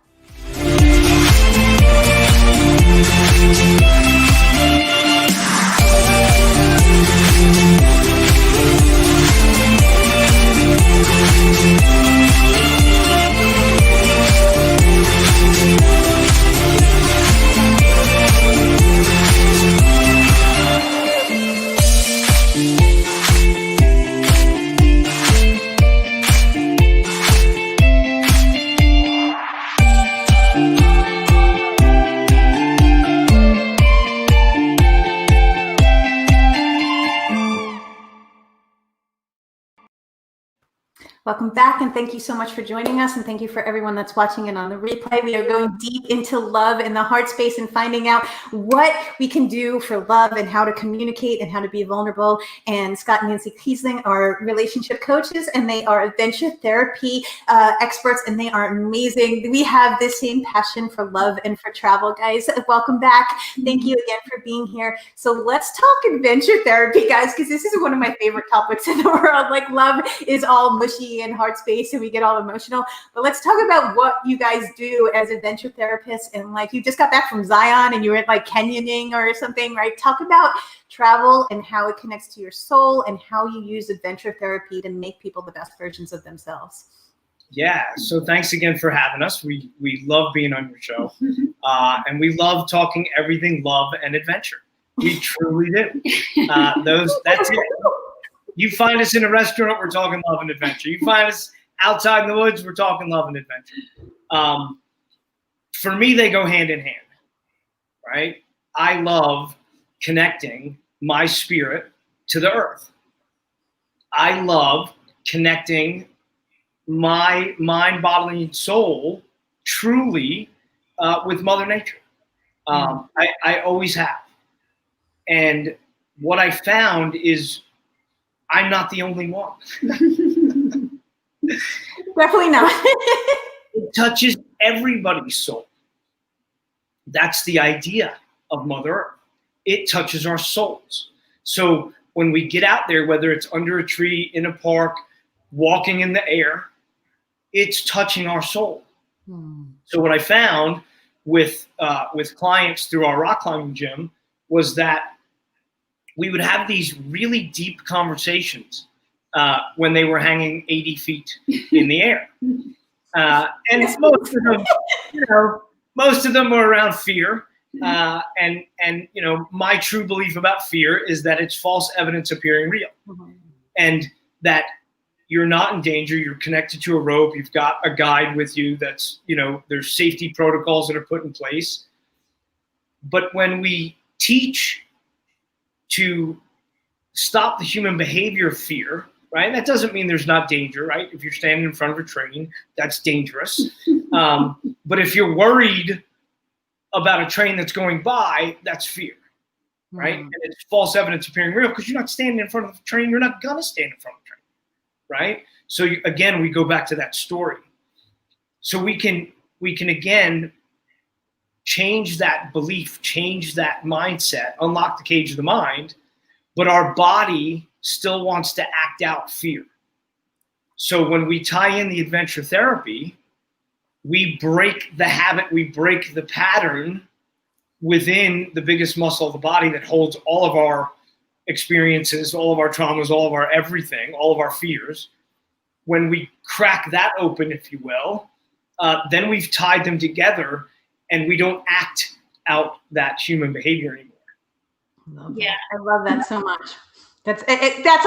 Welcome back, and thank you so much for joining us, and thank you for everyone that's watching and on the replay. We are going deep into love in the heart space and finding out what we can do for love and how to communicate and how to be vulnerable. And Scott and Nancy Kiesling are relationship coaches, and they are adventure therapy experts, and they are amazing. We have the same passion for love and for travel, guys. Welcome back. Thank you again for being here. So let's talk adventure therapy, guys, because this is one of my favorite topics in the world. Like, love is all mushy and heart space and we get all emotional, but let's talk about what you guys do as adventure therapists. And like, you just got back from Zion and you were at like canyoning or something, right? Talk about travel and how it connects to your soul and how you use adventure therapy to make people the best versions of themselves.
Yeah, so thanks again for having us. We love being on your show, and we love talking everything love and adventure. We truly do. That's it. You find us in a restaurant, we're talking love and adventure. You find us outside in the woods, we're talking love and adventure. For me, they go hand in hand, right? I love connecting my spirit to the earth. I love connecting my mind, body, and soul truly with Mother Nature. I always have. And what I found is I'm not the only one.
Definitely not.
It touches everybody's soul. That's the idea of Mother Earth. It touches our souls. So when we get out there, whether it's under a tree, in a park, walking in the air, it's touching our soul. So what I found with clients through our rock climbing gym was that we would have these really deep conversations when they were hanging 80 feet in the air. And most of them were around fear. And my true belief about fear is that it's false evidence appearing real. And that you're not in danger. You're connected to a rope. You've got a guide with you that's, there's safety protocols that are put in place. But when we teach to stop the human behavior of fear, right? That doesn't mean there's not danger, right? If you're standing in front of a train, that's dangerous. But if you're worried about a train that's going by, that's fear, right? And it's false evidence appearing real because you're not standing in front of the train. You're not going to stand in front of the train, right? So again, we go back to that story. So we can again change that belief, change that mindset, unlock the cage of the mind, but our body still wants to act out fear. So when we tie in the adventure therapy, we break the habit, we break the pattern within the biggest muscle of the body that holds all of our experiences, all of our traumas, all of our everything, all of our fears. When we crack that open, if you will, then we've tied them together and we don't act out that human behavior anymore.
Yeah, I love that so much. That's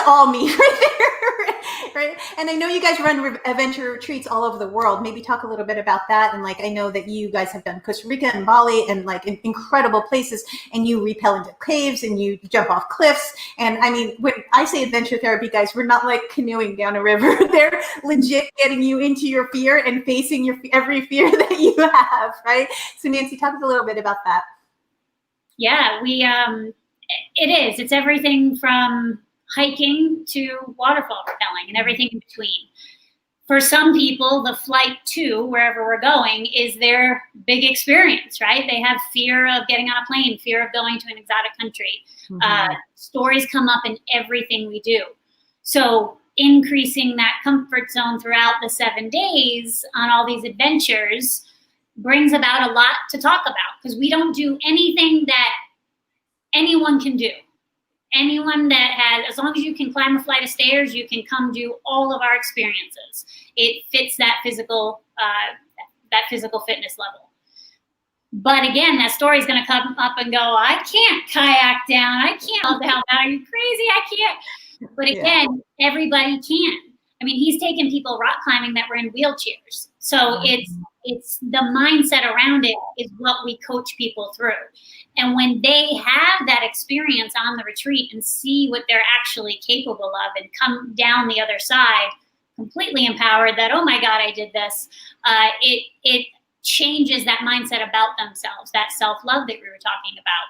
all me right there, right? And I know you guys run adventure retreats all over the world. Maybe talk a little bit about that. And I know that you guys have done Costa Rica and Bali and in incredible places, and you rappel into caves and you jump off cliffs. And I mean, when I say adventure therapy, guys, we're not canoeing down a river. They're legit getting you into your fear and facing every fear that you have, right? So Nancy, talk a little bit about that.
Yeah, it's everything from hiking to waterfall rappelling and everything in between. For some people, the flight to wherever we're going is their big experience, right? They have fear of getting on a plane, fear of going to an exotic country. Stories come up in everything we do. So increasing that comfort zone throughout the 7 days on all these adventures brings about a lot to talk about, because we don't do anything that anyone can do. Anyone that has, as long as you can climb a flight of stairs, you can come do all of our experiences. It fits that physical fitness level. But again, that story is going to come up and go, I can't kayak down. I can't hold down. Are you crazy? I can't. But again, everybody can. I mean, he's taken people rock climbing that were in wheelchairs. So it's the mindset around it is what we coach people through. And when they have that experience on the retreat and see what they're actually capable of and come down the other side completely empowered that, oh my God, I did this, it changes that mindset about themselves, that self-love that we were talking about.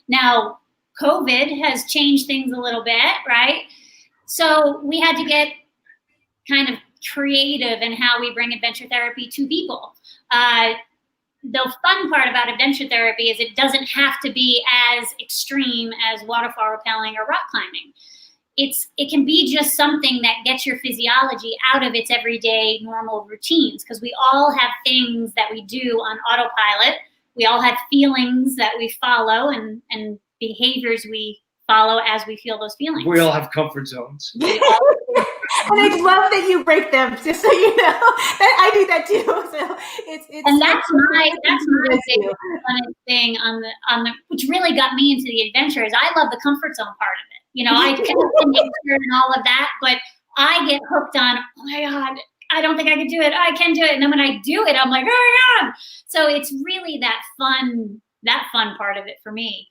Now, COVID has changed things a little bit, right? So we had to get kind of creative in how we bring adventure therapy to people. The fun part about adventure therapy is it doesn't have to be as extreme as waterfall rappelling or rock climbing. It can be just something that gets your physiology out of its everyday normal routines, because we all have things that we do on autopilot. We all have feelings that we follow and behaviors we follow as we feel those feelings.
We all have comfort zones.
And I love that you break them, just so you know. I do that too. So it's
and that's my big fun thing on the which really got me into the adventure is I love the comfort zone part of it. I connect to nature and all of that, but I get hooked on, oh my God, I don't think I can do it. I can do it. And then when I do it, I'm like, oh my God. So it's really that fun part of it for me.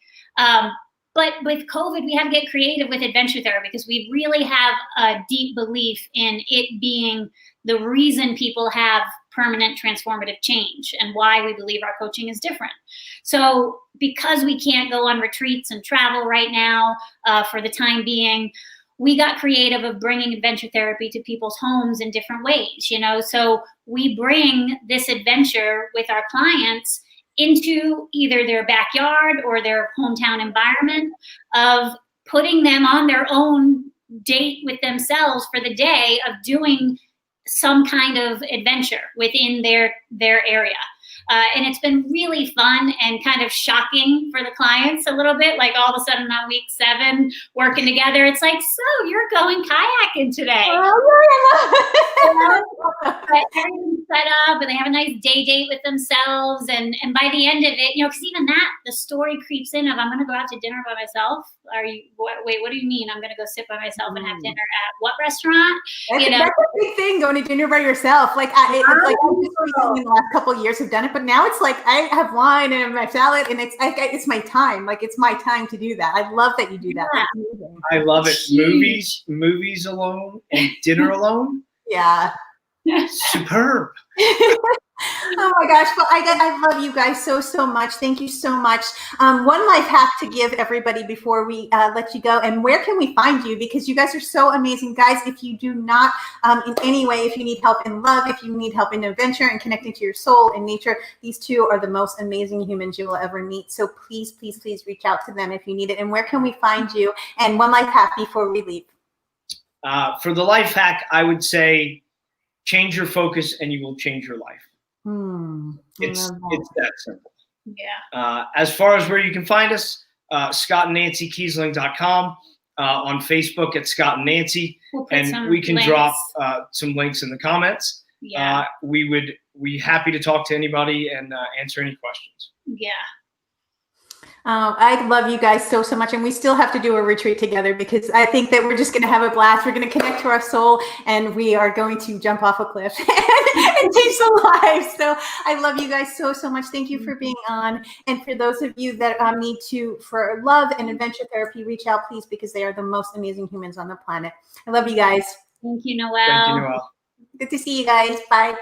But with COVID, we had to get creative with adventure therapy because we really have a deep belief in it being the reason people have permanent transformative change and why we believe our coaching is different. So because we can't go on retreats and travel right now for the time being, we got creative of bringing adventure therapy to people's homes in different ways, So we bring this adventure with our clients into either their backyard or their hometown environment of putting them on their own date with themselves for the day of doing some kind of adventure within their area. And it's been really fun and kind of shocking for the clients a little bit. Like all of a sudden on week 7, working together, it's like, so you're going kayaking today. But everything's set up and they have a nice day date with themselves. And by the end of it, because even that, the story creeps in of, I'm going to go out to dinner by myself. Wait, what do you mean? I'm going to go sit by myself and have dinner at what restaurant?
That's a big thing, going to dinner by yourself. Like, it's like in the last couple of years have done it, but now it's like I have wine and my salad, and it's my time. Like, it's my time to do that. I love that you do that.
Yeah.
I love it. Movies alone and dinner alone.
Yeah.
Superb.
Oh my gosh. Well, I love you guys so much. Thank you so much. One life hack to give everybody before we let you go. And where can we find you? Because you guys are so amazing. Guys, if you do not in any way, if you need help in love, if you need help in adventure and connecting to your soul and nature, these two are the most amazing humans you will ever meet. So please, please, please reach out to them if you need it. And where can we find you? And one life hack before we leave.
For the life hack, I would say change your focus and you will change your life. It's that simple.
Yeah.
As far as where you can find us, scottnancykiesling.com, on Facebook at Scott and Nancy, and we can drop some links in the comments.
Yeah.
We're happy to talk to anybody and answer any questions.
Yeah.
I love you guys so much, and we still have to do a retreat together because I think that we're just going to have a blast. We're going to connect to our soul, and we are going to jump off a cliff and change the lives. So I love you guys so much. Thank you for being on, and for those of you that need for love and adventure therapy, reach out please, because they are the most amazing humans on the planet. I love you guys.
Thank you, Noelle.
Thank you, Noelle.
Good to see you guys. Bye.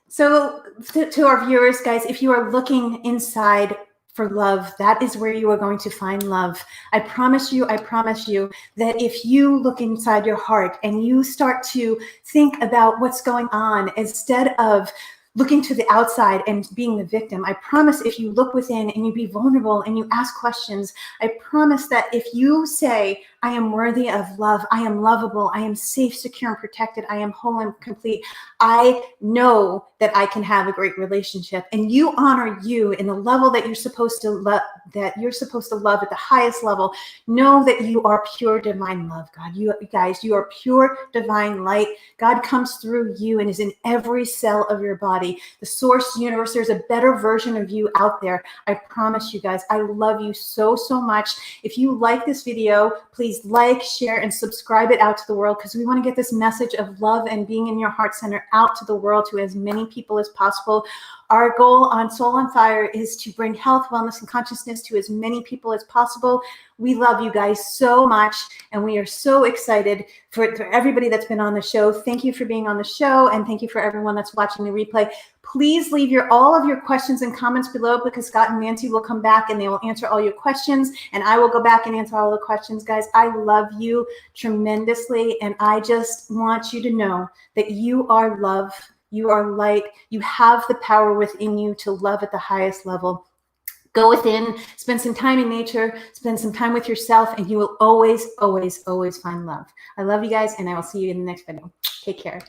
So to our viewers, guys, if you are looking inside for love, that is where you are going to find love. I promise you that if you look inside your heart and you start to think about what's going on instead of looking to the outside and being the victim, I promise if you look within and you be vulnerable and you ask questions, I promise that if you say, I am worthy of love, I am lovable, I am safe, secure, and protected, I am whole and complete, I know that I can have a great relationship, and you honor you in the level that you're supposed to love, at the highest level. Know that you are pure divine love, God. You guys, you are pure divine light. God comes through you and is in every cell of your body. The source universe, there's a better version of you out there. I promise you guys, I love you so much. If you like this video, please like, share, and subscribe it out to the world, because we want to get this message of love and being in your heart center out to the world, to as many people as possible. Our goal on Soul on Fire is to bring health, wellness, and consciousness to as many people as possible. We love you guys so much, and we are so excited for everybody that's been on the show. Thank you for being on the show, and thank you for everyone that's watching the replay. Please leave all of your questions and comments below, because Scott and Nancy will come back and they will answer all your questions, and I will go back and answer all the questions. Guys, I love you tremendously, and I just want you to know that you are love. You are light. You have the power within you to love at the highest level. Go within, spend some time in nature, spend some time with yourself, and you will always, always, always find love. I love you guys, and I will see you in the next video. Take care.